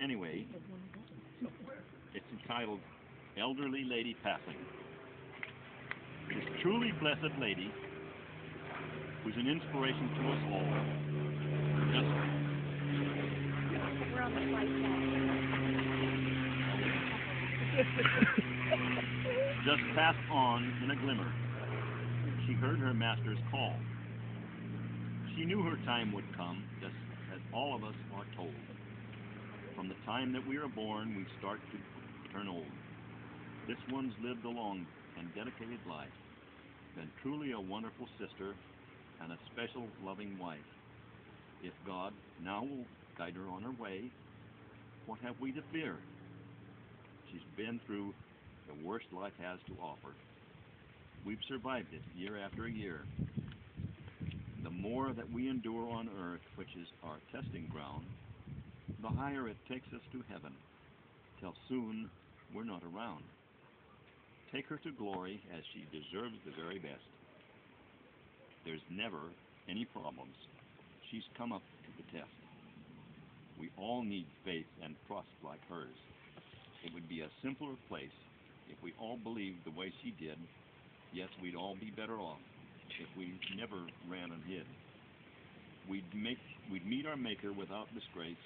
Anyway, it's entitled Elderly Lady Passing. This truly blessed lady was an inspiration to us all. We're on the flight Just passed on in a glimmer. She heard her master's call. She knew her time would come, just as all of us are told. From the time that we are born, we start to turn old. This one's lived a long and dedicated life, been truly a wonderful sister and a special loving wife. If God now will guide her on her way, what have we to fear? She's been through the worst life has to offer. We've survived it year after year. The more that we endure on earth, which is our testing ground, the higher it takes us to heaven, till soon we're not around. Take her to glory as she deserves the very best. There's never any problems. She's come up to the test. We all need faith and trust like hers. It would be a simpler place if we all believed the way she did. Yes, we'd all be better off if we never ran and hid. We'd meet our Maker without disgrace.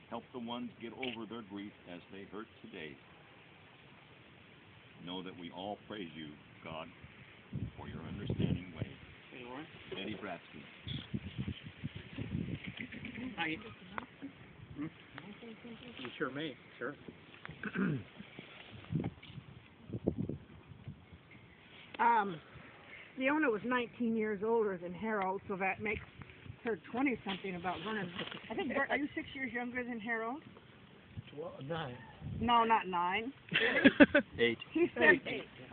Help the ones get over their grief as they hurt today. Know that we all praise you, God, for your understanding way. Eddie Bratsky. You sure may, sure. Leona was 19 years older than Harold, so that makes her 20-something about Vernon. I think, are you 6 years younger than Harold? 9. No, not 9. 8. He's 8.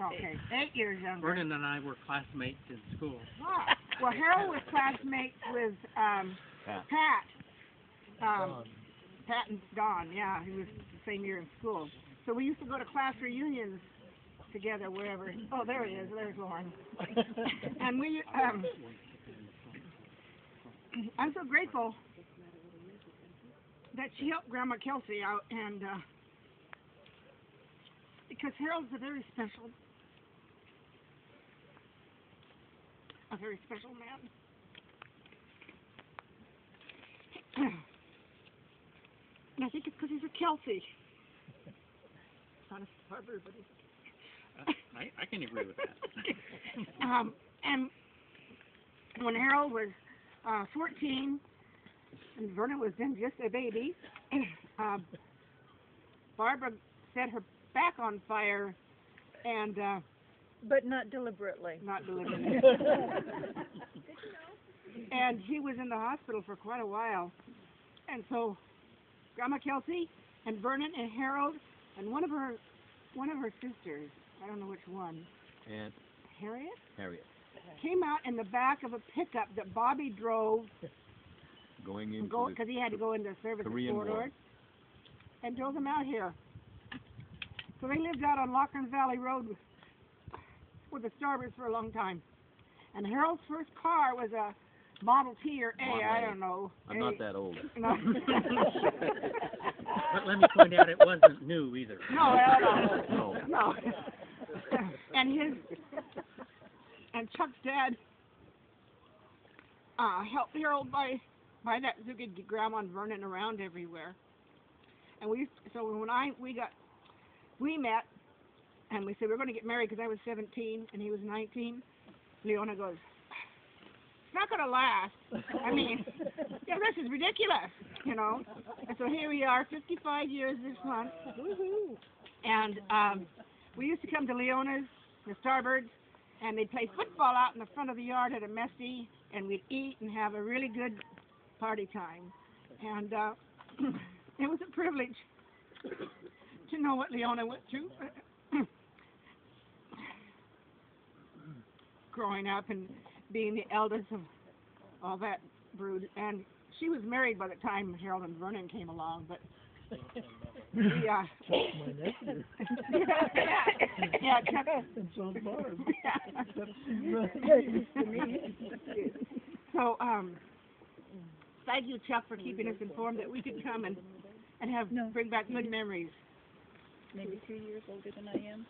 Okay, 8 years younger. Vernon and I were classmates in school. Ah. Well, Harold was classmates with Pat. Pat and Don, yeah, he was the same year in school. So we used to go to class reunions together wherever. Oh, there he is. There's Lauren. And we, I'm so grateful that she helped Grandma Kelsey out, and because Harold's a very special man. And I think it's because he's a Kelsey. Not a Harvard, but he's I can agree with that. and when Harold was 14, and Vernon was then just a baby, Barbara set her back on fire, and but not deliberately. not deliberately. And he was in the hospital for quite a while. And so Grandma Kelsey and Vernon and Harold and one of her sisters, I don't know which one, And Harriet, came out in the back of a pickup that Bobby drove going into because he had to go into service Korean corridor, War. and drove them out here. So they lived out on Lochran Valley Road with the Starbursts for a long time. And Harold's first car was a Model T or A, Model I A. don't know. I'm not that old. No. But let me point out, it wasn't new either. No. And Chuck's dad helped Harold buy that so he could get Grandma and Vernon around everywhere. And we met, and we said we were going to get married because I was 17 and he was 19. Leona goes, "It's not going to last. I mean, yeah, this is ridiculous, you know." And so here we are, 55 years this month. Woohoo! And we used to come to Leona's, the Starbirds, and they'd play football out in the front of the yard at a messy, and we'd eat and have a really good party time. And it was a privilege to know what Leona went through growing up and being the eldest of all that brood. And she was married by the time Harold and Vernon came along, but yeah. Chuck. And so is Barb. So, thank you, Chuck, for keeping us informed that we could come and and have No. bring back good memories. Maybe 2 years older than I am.